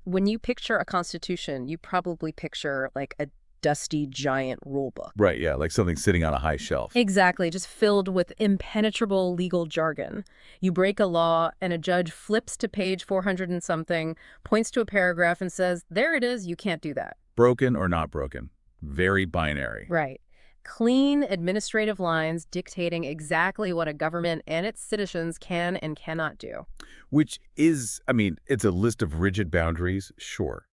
When you picture a constitution, you probably picture like a dusty giant rule book. Right, yeah, like something sitting on a high shelf. Exactly, just filled with impenetrable legal jargon. You break a law, and a judge flips to page 400 and something, points to a paragraph and says, there it is, you can't do that. Broken or not broken. Very binary. Right. Clean administrative lines dictating exactly what a government and its citizens can and cannot do. Which is, I mean, it's a list of rigid boundaries, sure.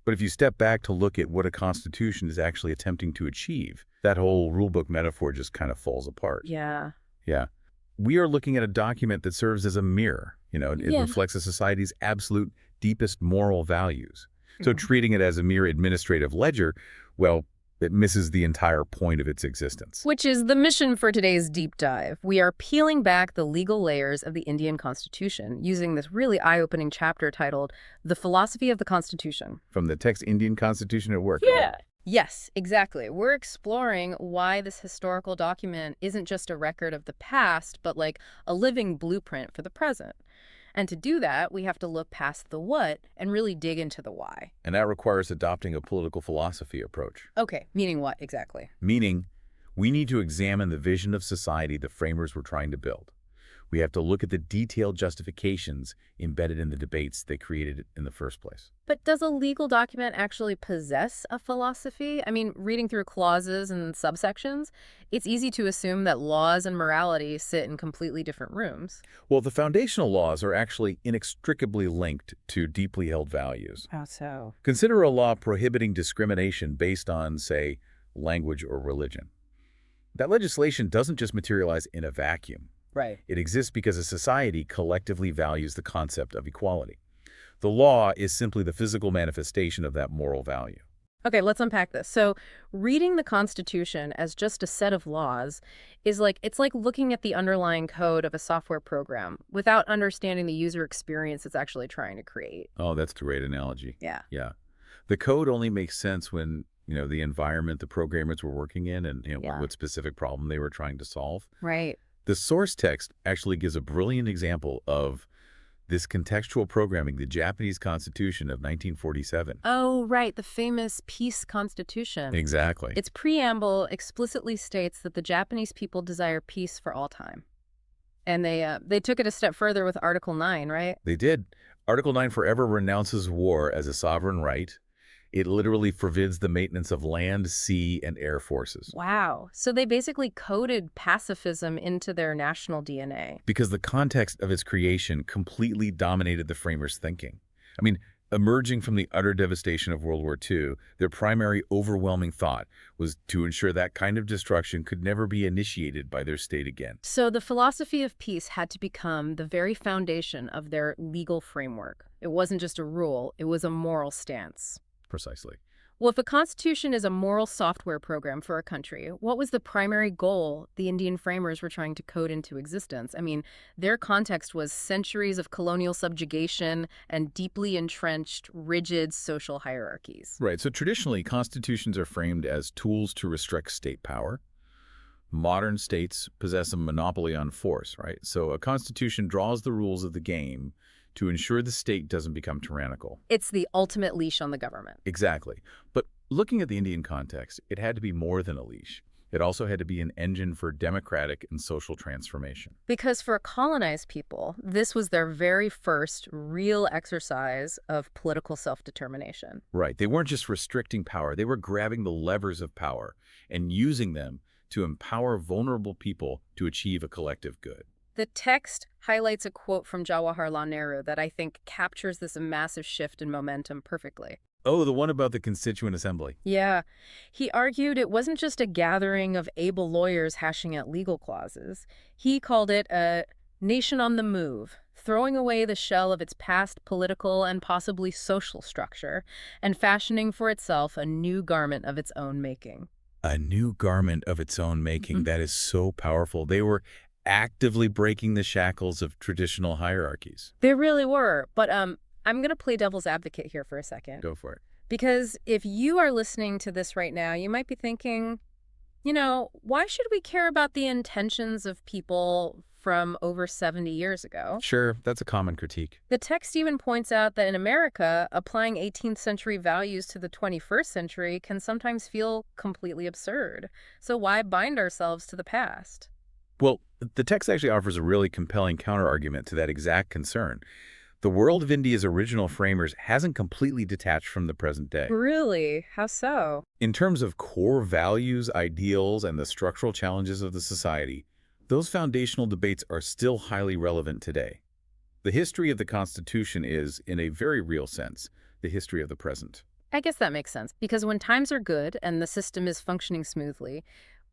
But if you step back to look at what a constitution is actually attempting to achieve, that whole rulebook metaphor just kind of falls apart. Yeah. Yeah. We are looking at a document that serves as a mirror. It reflects a society's absolute deepest moral values. So treating it as a mere administrative ledger, well, it misses the entire point of its existence. Which is the mission for today's deep dive. We are peeling back the legal layers of the Indian Constitution using this really eye-opening chapter titled The Philosophy of the Constitution. From the text Indian Constitution at Work. Yeah. Yes, exactly. We're exploring why this historical document isn't just a record of the past, but like a living blueprint for the present. And to do that, we have to look past the what and really dig into the why. And that requires adopting a political philosophy approach. Okay, meaning what exactly? Meaning, we need to examine the vision of society the framers were trying to build. We have to look at the detailed justifications embedded in the debates they created in the first place. But does a legal document actually possess a philosophy? I mean, reading through clauses and subsections, it's easy to assume that laws and morality sit in completely different rooms. Well, the foundational laws are actually inextricably linked to deeply held values. How so? Consider a law prohibiting discrimination based on, say, language or religion. That legislation doesn't just materialize in a vacuum. Right. It exists because a society collectively values the concept of equality. The law is simply the physical manifestation of that moral value. Okay, let's unpack this. So reading the Constitution as just a set of laws is it's like looking at the underlying code of a software program without understanding the user experience it's actually trying to create. Oh, that's a great analogy. Yeah. Yeah. The code only makes sense when, the environment the programmers were working in and, what specific problem they were trying to solve. Right. The source text actually gives a brilliant example of this contextual programming, the Japanese Constitution of 1947. Oh, right, the famous Peace Constitution. Exactly. Its preamble explicitly states that the Japanese people desire peace for all time. And they took it a step further with Article 9, right? They did. Article 9 forever renounces war as a sovereign right. It literally forbids the maintenance of land, sea, and air forces. Wow. So they basically coded pacifism into their national DNA. Because the context of its creation completely dominated the framers' thinking. I mean, emerging from the utter devastation of World War II, their primary overwhelming thought was to ensure that kind of destruction could never be initiated by their state again. So the philosophy of peace had to become the very foundation of their legal framework. It wasn't just a rule, it was a moral stance. Precisely. Well, if a constitution is a moral software program for a country, what was the primary goal the Indian framers were trying to code into existence? I mean, their context was centuries of colonial subjugation and deeply entrenched, rigid social hierarchies. Right. So traditionally, constitutions are framed as tools to restrict state power. Modern states possess a monopoly on force, right? So a constitution draws the rules of the game to ensure the state doesn't become tyrannical. It's the ultimate leash on the government. Exactly. But looking at the Indian context, it had to be more than a leash. It also had to be an engine for democratic and social transformation. Because for colonized people, this was their very first real exercise of political self-determination. Right. They weren't just restricting power. They were grabbing the levers of power and using them to empower vulnerable people to achieve a collective good. The text highlights a quote from Jawaharlal Nehru that I think captures this massive shift in momentum perfectly. Oh, the one about the Constituent Assembly. Yeah. He argued it wasn't just a gathering of able lawyers hashing out legal clauses. He called it a nation on the move, throwing away the shell of its past political and possibly social structure and fashioning for itself a new garment of its own making. A new garment of its own making. That is so powerful. They were actively breaking the shackles of traditional hierarchies. They really were. But I'm going to play devil's advocate here for a second. Go for it. Because if you are listening to this right now, you might be thinking, why should we care about the intentions of people from over 70 years ago. Sure, that's a common critique. The text even points out that in America, applying 18th century values to the 21st century can sometimes feel completely absurd. So why bind ourselves to the past? Well, the text actually offers a really compelling counterargument to that exact concern. The world of India's original framers hasn't completely detached from the present day. Really? How so? In terms of core values, ideals, and the structural challenges of the society, those foundational debates are still highly relevant today. The history of the Constitution is, in a very real sense, the history of the present. I guess that makes sense, because when times are good and the system is functioning smoothly,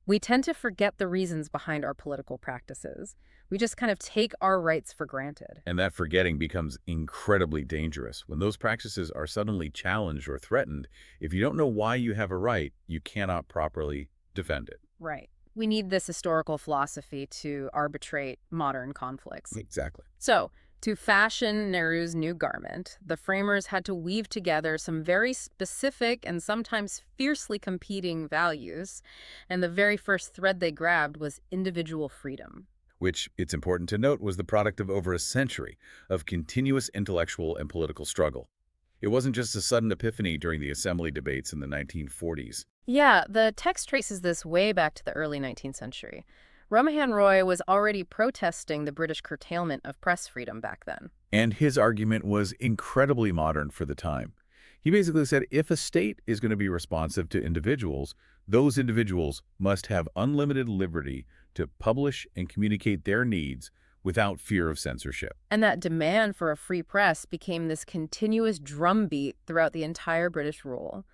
we tend to forget the reasons behind our political practices. We just kind of take our rights for granted. And that forgetting becomes incredibly dangerous. When those practices are suddenly challenged or threatened, if you don't know why you have a right, you cannot properly defend it. Right. We need this historical philosophy to arbitrate modern conflicts. Exactly. So, to fashion Nehru's new garment, the framers had to weave together some very specific and sometimes fiercely competing values, and the very first thread they grabbed was individual freedom. Which, it's important to note, was the product of over a century of continuous intellectual and political struggle. It wasn't just a sudden epiphany during the assembly debates in the 1940s. Yeah, the text traces this way back to the early 19th century. Ramahan Roy was already protesting the British curtailment of press freedom back then. And his argument was incredibly modern for the time. He basically said if a state is going to be responsive to individuals, those individuals must have unlimited liberty to publish and communicate their needs without fear of censorship. And that demand for a free press became this continuous drumbeat throughout the entire British rule.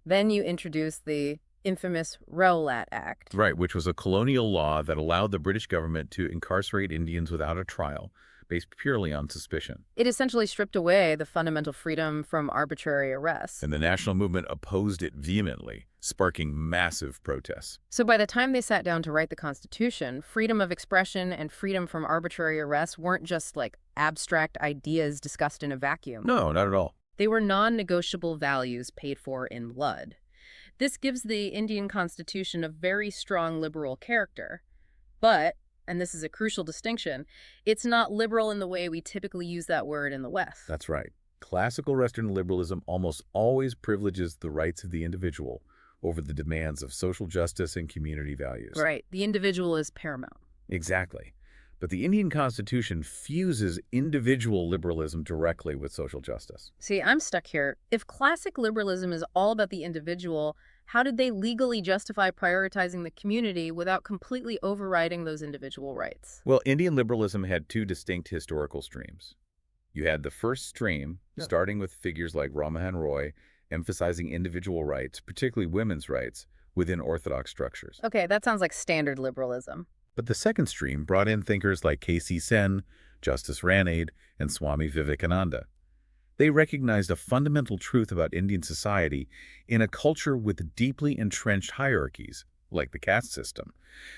Then you introduce the infamous Rowlatt Act. Right, which was a colonial law that allowed the British government to incarcerate Indians without a trial, based purely on suspicion. It essentially stripped away the fundamental freedom from arbitrary arrests. And the national movement opposed it vehemently, sparking massive protests. So by the time they sat down to write the Constitution, freedom of expression and freedom from arbitrary arrest weren't just like abstract ideas discussed in a vacuum. No, not at all. They were non-negotiable values paid for in blood. This gives the Indian Constitution a very strong liberal character. But, and this is a crucial distinction, it's not liberal in the way we typically use that word in the West. That's right. Classical Western liberalism almost always privileges the rights of the individual over the demands of social justice and community values. Right. The individual is paramount. Exactly. But the Indian Constitution fuses individual liberalism directly with social justice. See, I'm stuck here. If classic liberalism is all about the individual, how did they legally justify prioritizing the community without completely overriding those individual rights? Well, Indian liberalism had two distinct historical streams. You had the first stream, starting with figures like Ramahan Roy, emphasizing individual rights, particularly women's rights, within orthodox structures. Okay, that sounds like standard liberalism. But the second stream brought in thinkers like K.C. Sen, Justice Ranade, and Swami Vivekananda. They recognized a fundamental truth about Indian society in a culture with deeply entrenched hierarchies, like the caste system.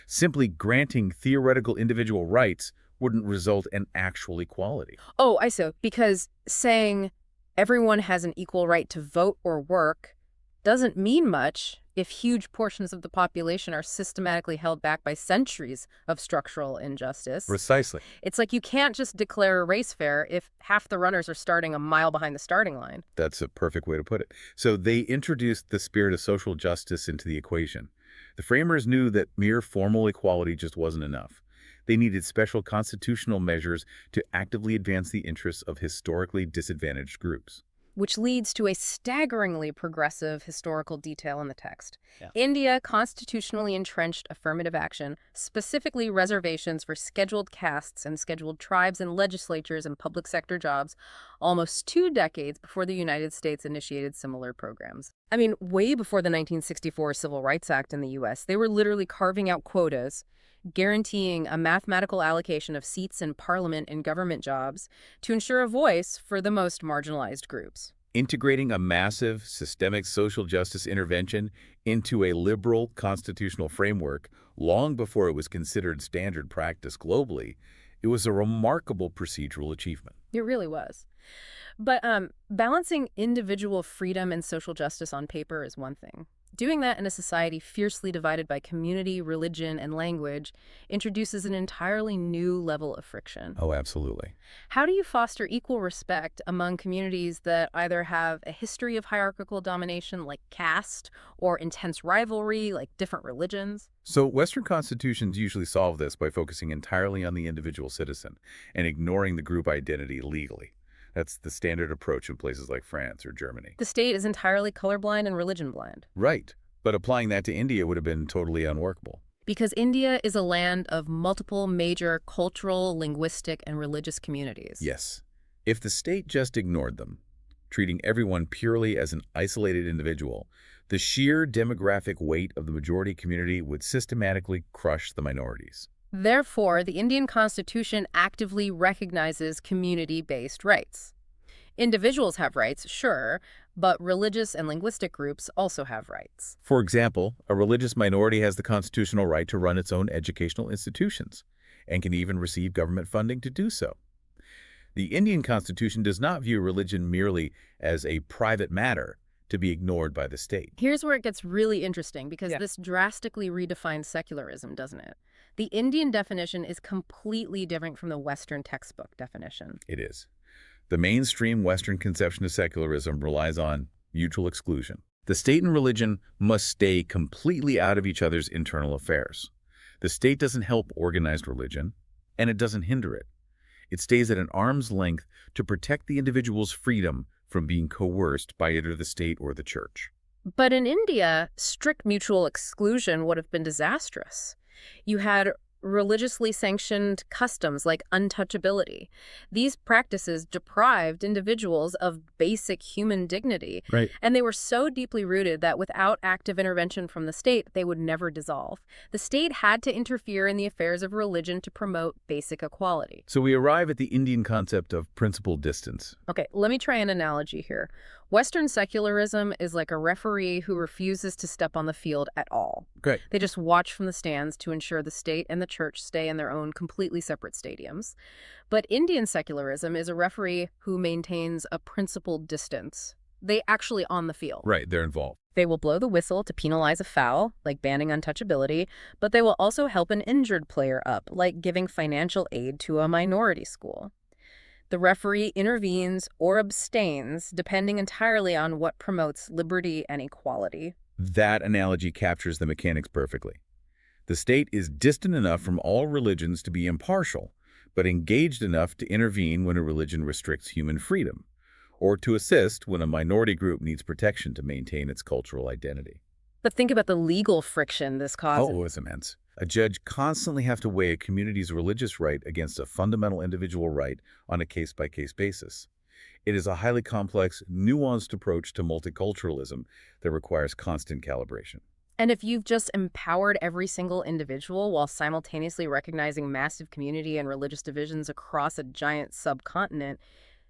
Simply granting theoretical individual rights wouldn't result in actual equality. Oh, I see. Because saying everyone has an equal right to vote or work doesn't mean much if huge portions of the population are systematically held back by centuries of structural injustice. Precisely. It's like you can't just declare a race fair if half the runners are starting a mile behind the starting line. That's a perfect way to put it. So they introduced the spirit of social justice into the equation. The framers knew that mere formal equality just wasn't enough. They needed special constitutional measures to actively advance the interests of historically disadvantaged groups. Which leads to a staggeringly progressive historical detail in the text. Yeah. India constitutionally entrenched affirmative action, specifically reservations for scheduled castes and scheduled tribes in legislatures and public sector jobs, almost 2 decades before the United States initiated similar programs. I mean, way before the 1964 Civil Rights Act in the U.S., they were literally carving out quotas, guaranteeing a mathematical allocation of seats in parliament and government jobs to ensure a voice for the most marginalized groups. Integrating a massive systemic social justice intervention into a liberal constitutional framework long before it was considered standard practice globally, it was a remarkable procedural achievement. It really was. But balancing individual freedom and social justice on paper is one thing. Doing that in a society fiercely divided by community, religion, and language introduces an entirely new level of friction. Oh, absolutely. How do you foster equal respect among communities that either have a history of hierarchical domination, like caste, or intense rivalry, like different religions? So Western constitutions usually solve this by focusing entirely on the individual citizen and ignoring the group identity legally. That's the standard approach in places like France or Germany. The state is entirely colorblind and religion blind. Right. But applying that to India would have been totally unworkable. Because India is a land of multiple major cultural, linguistic, and religious communities. Yes. If the state just ignored them, treating everyone purely as an isolated individual, the sheer demographic weight of the majority community would systematically crush the minorities. Therefore, the Indian Constitution actively recognizes community-based rights. Individuals have rights, sure, but religious and linguistic groups also have rights. For example, a religious minority has the constitutional right to run its own educational institutions and can even receive government funding to do so. The Indian Constitution does not view religion merely as a private matter to be ignored by the state. Here's where it gets really interesting because Yeah. this drastically redefines secularism, doesn't it? The Indian definition is completely different from the Western textbook definition. It is. The mainstream Western conception of secularism relies on mutual exclusion. The state and religion must stay completely out of each other's internal affairs. The state doesn't help organized religion, and it doesn't hinder it. It stays at an arm's length to protect the individual's freedom from being coerced by either the state or the church. But in India, strict mutual exclusion would have been disastrous. You had religiously sanctioned customs like untouchability. These practices deprived individuals of basic human dignity, Right. and they were so deeply rooted that without active intervention from the state, they would never dissolve. The state had to interfere in the affairs of religion to promote basic equality. So we arrive at the Indian concept of principled distance. Okay, let me try an analogy here. Western secularism is like a referee who refuses to step on the field at all. Great. They just watch from the stands to ensure the state and the church stay in their own completely separate stadiums. But Indian secularism is a referee who maintains a principled distance. They actually on the field. Right, they're involved. They will blow the whistle to penalize a foul, like banning untouchability, but they will also help an injured player up, like giving financial aid to a minority school. The referee intervenes or abstains, depending entirely on what promotes liberty and equality. That analogy captures the mechanics perfectly. The state is distant enough from all religions to be impartial, but engaged enough to intervene when a religion restricts human freedom, or to assist when a minority group needs protection to maintain its cultural identity. But think about the legal friction this causes. Oh, it's immense. A judge constantly has to weigh a community's religious right against a fundamental individual right on a case-by-case basis. It is a highly complex, nuanced approach to multiculturalism that requires constant calibration. And if you've just empowered every single individual while simultaneously recognizing massive community and religious divisions across a giant subcontinent,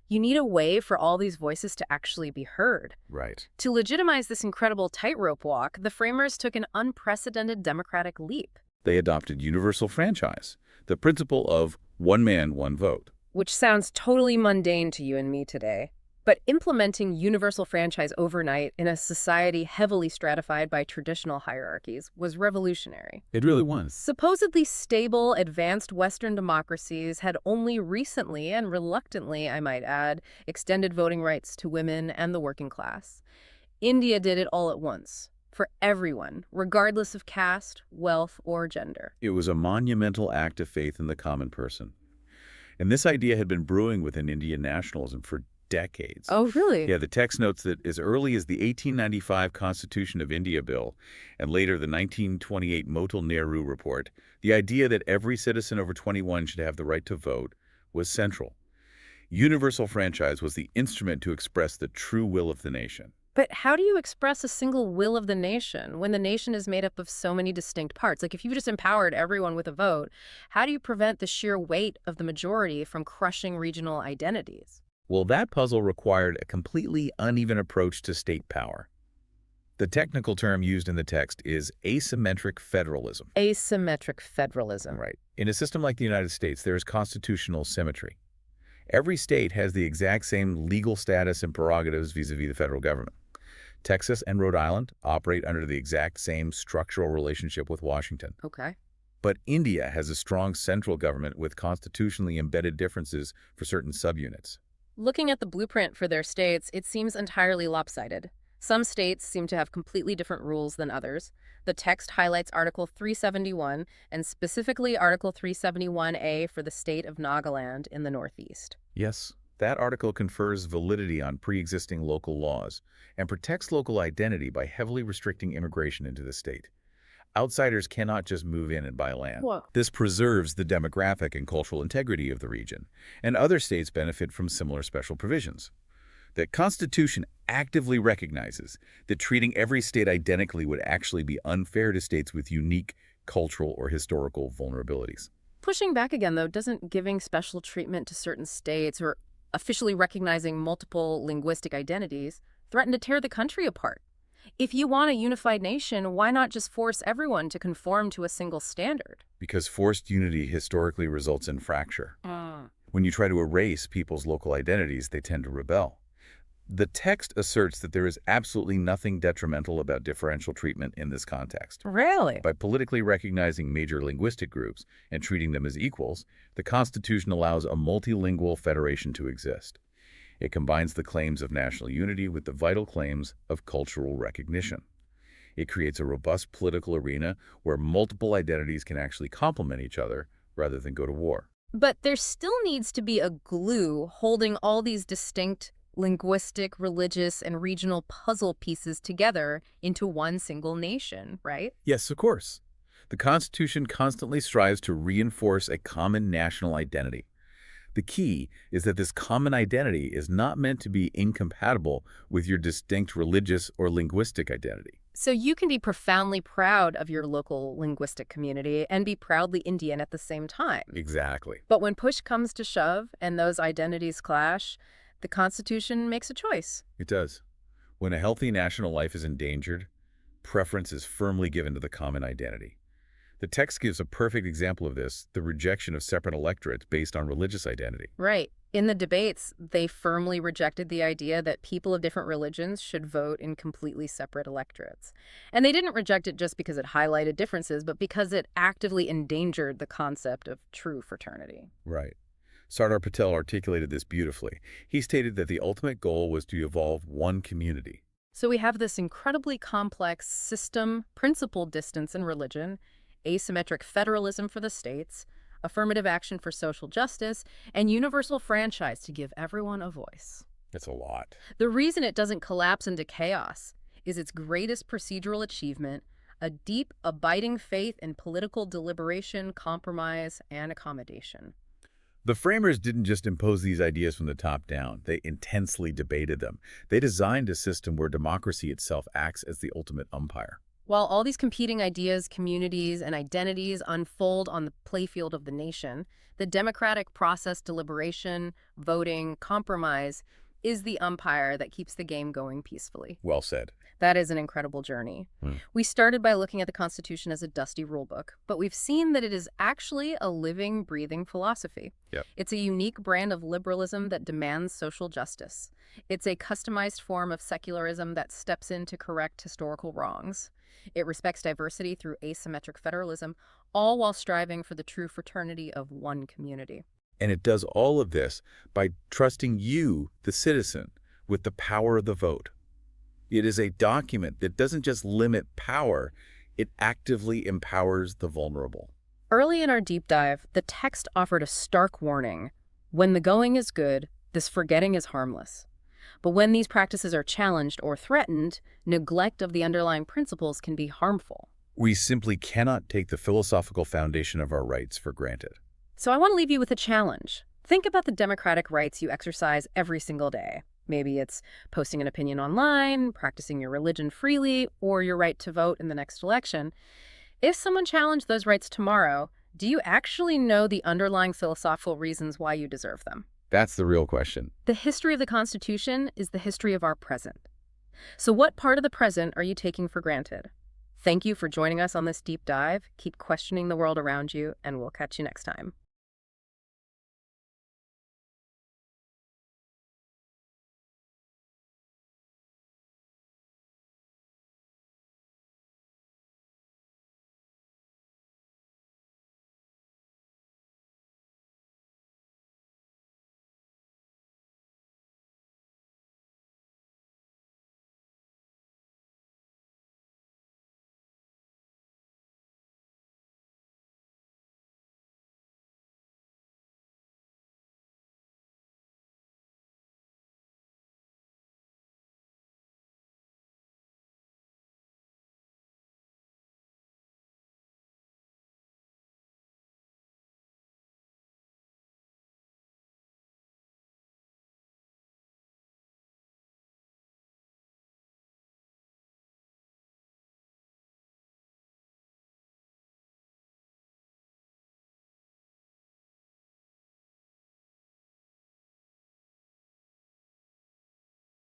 you need a way for all these voices to actually be heard. Right. To legitimize this incredible tightrope walk, the framers took an unprecedented democratic leap, They adopted universal franchise, the principle of one man, one vote. which sounds totally mundane to you and me today. But implementing universal franchise overnight in a society heavily stratified by traditional hierarchies was revolutionary. It really was. Supposedly stable, advanced Western democracies had only recently, and reluctantly, I might add, extended voting rights to women and the working class. India did it all at once, for everyone, regardless of caste, wealth, or gender. It was a monumental act of faith in the common person. And this idea had been brewing within Indian nationalism for decades. Oh, really? Yeah, the text notes that as early as the 1895 Constitution of India Bill and later the 1928 Motil Nehru Report, the idea that every citizen over 21 should have the right to vote was central. Universal franchise was the instrument to express the true will of the nation. But how do you express a single will of the nation when the nation is made up of so many distinct parts? Like, if you just empowered everyone with a vote, how do you prevent the sheer weight of the majority from crushing regional identities? Well, that puzzle required a completely uneven approach to state power. The technical term used in the text is asymmetric federalism. Asymmetric federalism. Right. In a system like the United States, there is constitutional symmetry. Every state has the exact same legal status and prerogatives vis-a-vis the federal government. Texas and Rhode Island operate under the exact same structural relationship with Washington. Okay. But India has a strong central government with constitutionally embedded differences for certain subunits. Looking at the blueprint for their states, it seems entirely lopsided. Some states seem to have completely different rules than others. The text highlights Article 371, and specifically Article 371A for the state of Nagaland in the Northeast. Yes, that article confers validity on pre-existing local laws and protects local identity by heavily restricting immigration into the state. Outsiders cannot just move in and buy land. Whoa. This preserves the demographic and cultural integrity of the region, and other states benefit from similar special provisions. The Constitution actively recognizes that treating every state identically would actually be unfair to states with unique cultural or historical vulnerabilities. Pushing back again, though, doesn't giving special treatment to certain states or officially recognizing multiple linguistic identities threaten to tear the country apart? If you want a unified nation, why not just force everyone to conform to a single standard? Because forced unity historically results in fracture. Mm. When you try to erase people's local identities, they tend to rebel. The text asserts that there is absolutely nothing detrimental about differential treatment in this context. Really? By politically recognizing major linguistic groups and treating them as equals, the Constitution allows a multilingual federation to exist. It combines the claims of national unity with the vital claims of cultural recognition. It creates a robust political arena where multiple identities can actually complement each other rather than go to war. But there still needs to be a glue holding all these distinct linguistic, religious, and regional puzzle pieces together into one single nation, right? Yes, of course. The Constitution constantly strives to reinforce a common national identity. The key is that this common identity is not meant to be incompatible with your distinct religious or linguistic identity. So you can be profoundly proud of your local linguistic community and be proudly Indian at the same time. Exactly. But when push comes to shove and those identities clash, the Constitution makes a choice. It does. When a healthy national life is endangered, preference is firmly given to the common identity. The text gives a perfect example of this, the rejection of separate electorates based on religious identity. Right. In the debates, they firmly rejected the idea that people of different religions should vote in completely separate electorates. And they didn't reject it just because it highlighted differences, but because it actively endangered the concept of true fraternity. Right. Sardar Patel articulated this beautifully. He stated that the ultimate goal was to evolve one community. So we have this incredibly complex system, principled distance in religion, asymmetric federalism for the states, affirmative action for social justice, and universal franchise to give everyone a voice. It's a lot. The reason it doesn't collapse into chaos is its greatest procedural achievement, a deep, abiding faith in political deliberation, compromise, and accommodation. The framers didn't just impose these ideas from the top down. They intensely debated them. They designed a system where democracy itself acts as the ultimate umpire. While all these competing ideas, communities, and identities unfold on the playfield of the nation, the democratic process, deliberation, voting, compromise, is the umpire that keeps the game going peacefully. Well said. That is an incredible journey. Hmm. We started by looking at the Constitution as a dusty rulebook, but we've seen that it is actually a living, breathing philosophy. Yep. It's a unique brand of liberalism that demands social justice. It's a customized form of secularism that steps in to correct historical wrongs. It respects diversity through asymmetric federalism, all while striving for the true fraternity of one community. And it does all of this by trusting you, the citizen, with the power of the vote. It is a document that doesn't just limit power, it actively empowers the vulnerable. Early in our deep dive, the text offered a stark warning. When the going is good, this forgetting is harmless. But when these practices are challenged or threatened, neglect of the underlying principles can be harmful. We simply cannot take the philosophical foundation of our rights for granted. So I want to leave you with a challenge. Think about the democratic rights you exercise every single day. Maybe it's posting an opinion online, practicing your religion freely, or your right to vote in the next election. If someone challenged those rights tomorrow, do you actually know the underlying philosophical reasons why you deserve them? That's the real question. The history of the Constitution is the history of our present. So what part of the present are you taking for granted? Thank you for joining us on this deep dive. Keep questioning the world around you, and we'll catch you next time.